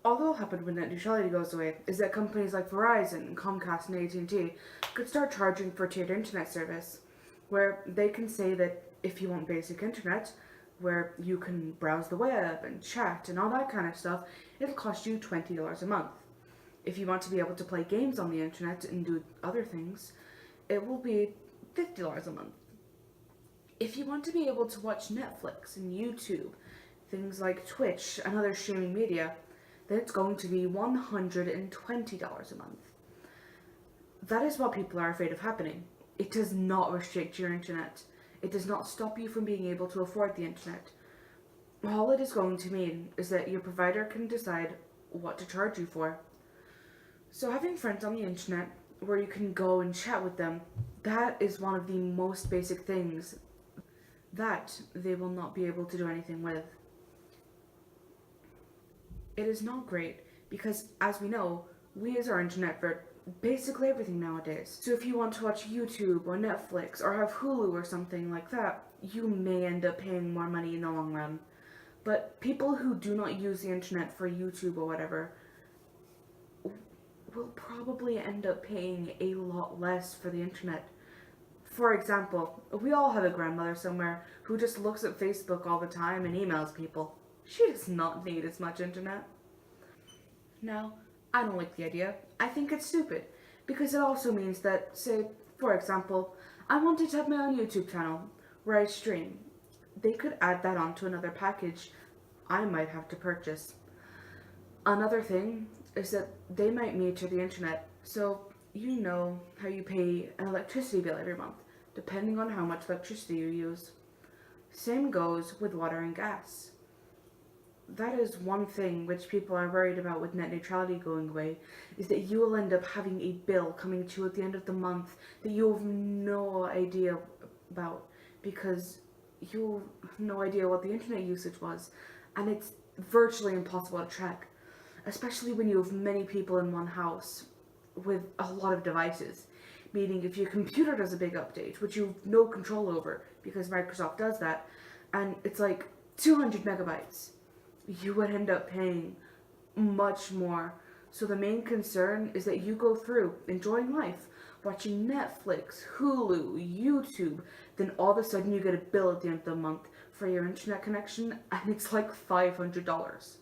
All that will happen when net neutrality goes away is that companies like Verizon, Comcast, and AT&T could start charging for tiered internet service, where they can say that if you want basic internet, where you can browse the web and chat and all that kind of stuff, it'll cost you $20 a month. If you want to be able to play games on the internet and do other things, it will be $50 a month. If you want to be able to watch Netflix and YouTube, things like Twitch and other streaming media, then it's going to be $120 a month. That is what people are afraid of happening. It does not restrict your internet. It does not stop you from being able to afford the internet. All it is going to mean is that your provider can decide what to charge you for. So having friends on the internet where you can go and chat with them, that is one of the most basic things that they will not be able to do anything with. It is not great because, as we know, we use our internet for basically everything nowadays. So if you want to watch YouTube or Netflix or have Hulu or something like that, you may end up paying more money in the long run. But people who do not use the internet for YouTube or whatever will probably end up paying a lot less for the internet. For example, we all have a grandmother somewhere who just looks at Facebook all the time and emails people. She does not need as much internet. Now, I don't like the idea. I think it's stupid, because it also means that, say, for example, I wanted to have my own YouTube channel where I stream. They could add that onto another package I might have to purchase. Another thing is that they might meter the internet, so you know how you pay an electricity bill every month, depending on how much electricity you use. Same goes with water and gas. That is one thing which people are worried about with net neutrality going away, is that you will end up having a bill coming to you at the end of the month that you have no idea about, because you have no idea what the internet usage was, and it's virtually impossible to track, especially when you have many people in one house with a lot of devices. Meaning if your computer does a big update, which you have no control over because Microsoft does that, and it's like 200 megabytes, you would end up paying much more. So the main concern is that you go through enjoying life, watching Netflix, Hulu, YouTube, then all of a sudden you get a bill at the end of the month for your internet connection, and it's like $500.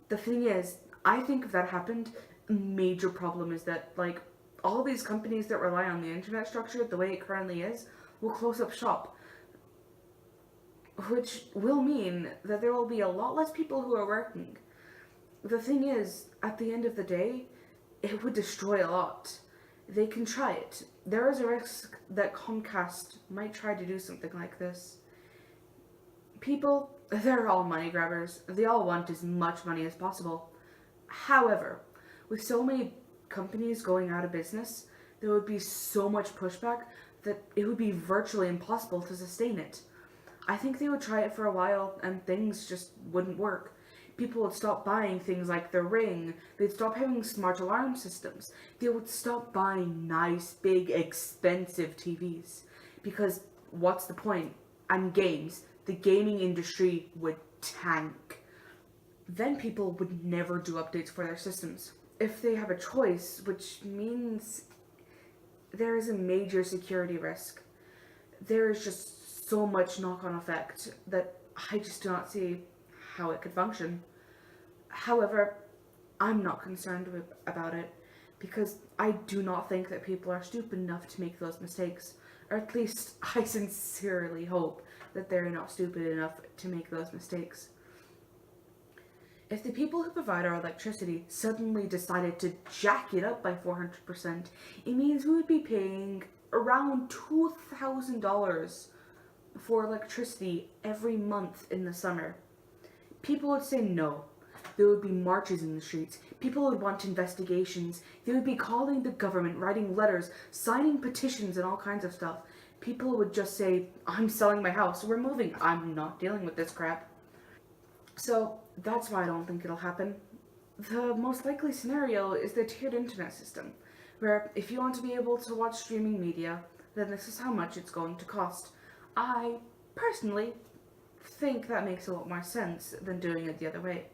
The thing is, I think if that happened, a major problem is that, like, all these companies that rely on the internet structure the way it currently is will close up shop, which will mean that there will be a lot less people who are working. The thing is, at the end of the day, it would destroy a lot. They can try it. There is a risk that Comcast might try to do something like this. People, they're all money grabbers. They all want as much money as possible. However, with so many companies going out of business, there would be so much pushback that it would be virtually impossible to sustain it. I think they would try it for a while and things just wouldn't work. People would stop buying things like the Ring, they'd stop having smart alarm systems, they would stop buying nice, big, expensive TVs. Because what's the point? And games. The gaming industry would tank. Then people would never do updates for their systems. If they have a choice, which means there is a major security risk. There is just so much knock-on effect that I just do not see how it could function. However, I'm not concerned about it, because I do not think that people are stupid enough to make those mistakes. Or at least I sincerely hope that they're not stupid enough to make those mistakes. If the people who provide our electricity suddenly decided to jack it up by 400%, it means we would be paying around $2,000 for electricity every month in the summer. People would say no. There would be marches in the streets. People would want investigations. They would be calling the government, writing letters, signing petitions, and all kinds of stuff. People would just say, I'm selling my house, we're moving, I'm not dealing with this crap. So that's why I don't think it'll happen. The most likely scenario is the tiered internet system, where if you want to be able to watch streaming media, then this is how much it's going to cost. I personally think that makes a lot more sense than doing it the other way.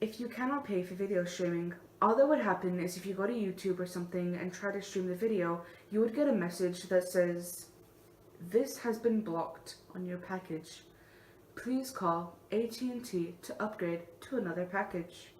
if you cannot pay for video streaming, all that would happen is if you go to YouTube or something and try to stream the video, you would get a message that says, "This has been blocked on your package. Please call AT&T to upgrade to another package."